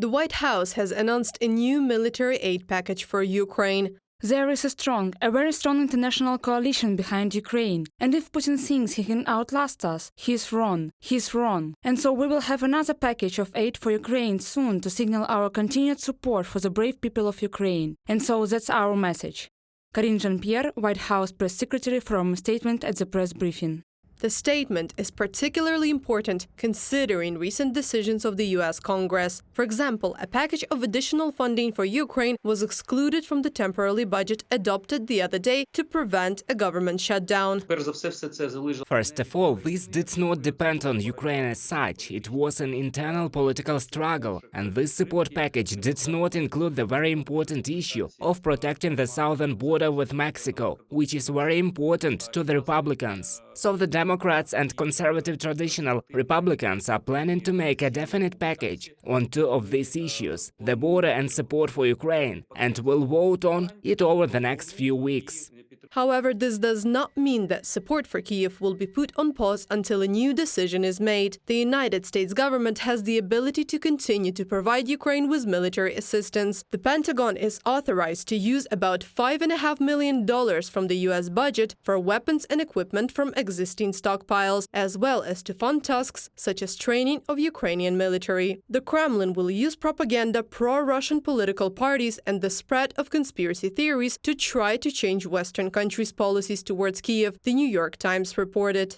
The White House has announced a new military aid package for Ukraine. There is a very strong international coalition behind Ukraine. And if Putin thinks he can outlast us, he's wrong. He's wrong. And so we will have another package of aid for Ukraine soon to signal our continued support for the brave people of Ukraine. And so that's our message. Karine Jean-Pierre, White House press secretary, from a statement at the press briefing. The statement is particularly important considering recent decisions of the U.S. Congress. For example, a package of additional funding for Ukraine was excluded from the temporary budget adopted the other day to prevent a government shutdown. First of all, this did not depend on Ukraine as such. It was an internal political struggle. And this support package did not include the very important issue of protecting the southern border with Mexico, which is very important to the Republicans. So the Democrats and conservative traditional Republicans are planning to make a definite package on two of these issues, the border and support for Ukraine, and will vote on it over the next few weeks. However, this does not mean that support for Kyiv will be put on pause until a new decision is made. The United States government has the ability to continue to provide Ukraine with military assistance. The Pentagon is authorized to use about $5.5 million from the U.S. budget for weapons and equipment from existing stockpiles, as well as to fund tasks such as training of Ukrainian military. The Kremlin will use propaganda, pro-Russian political parties, and the spread of conspiracy theories to try to change Western countries' policies towards Kyiv, the New York Times reported.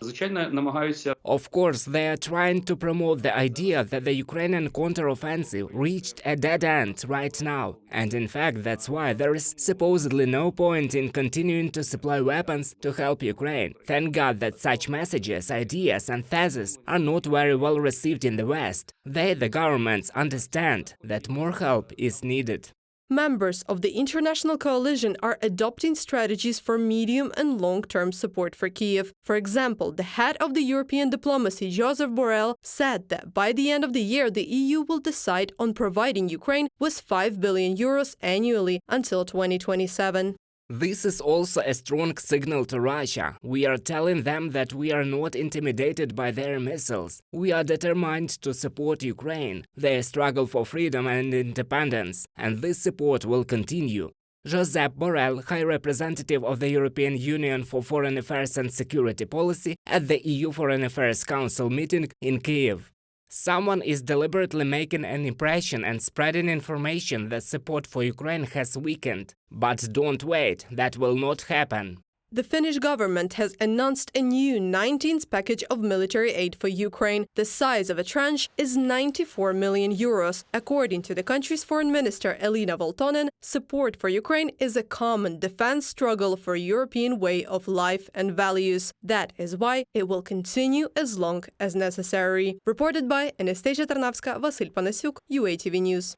Of course, they are trying to promote the idea that the Ukrainian counteroffensive reached a dead end right now. And in fact, that's why there is supposedly no point in continuing to supply weapons to help Ukraine. Thank God that such messages, ideas and theses are not very well received in the West. They, the governments, understand that more help is needed. Members of the international coalition are adopting strategies for medium and long-term support for Kyiv. For example, the head of the European diplomacy, Josep Borrell, said that by the end of the year, the EU will decide on providing Ukraine with €5 billion annually until 2027. This is also a strong signal to Russia. We are telling them that we are not intimidated by their missiles. We are determined to support Ukraine, their struggle for freedom and independence, and this support will continue. Josep Borrell, High Representative of the European Union for Foreign Affairs and Security Policy, at the EU Foreign Affairs Council meeting in Kyiv. Someone is deliberately making an impression and spreading information that support for Ukraine has weakened. But don't wait, that will not happen. The Finnish government has announced a new 19th package of military aid for Ukraine. The size of a tranche is €94 million. According to the country's foreign minister Elina Valtonen, support for Ukraine is a common defense struggle for a European way of life and values. That is why it will continue as long as necessary. Reported by Anastasia Tarnavska, Vasyl Panasiuk, UATV News.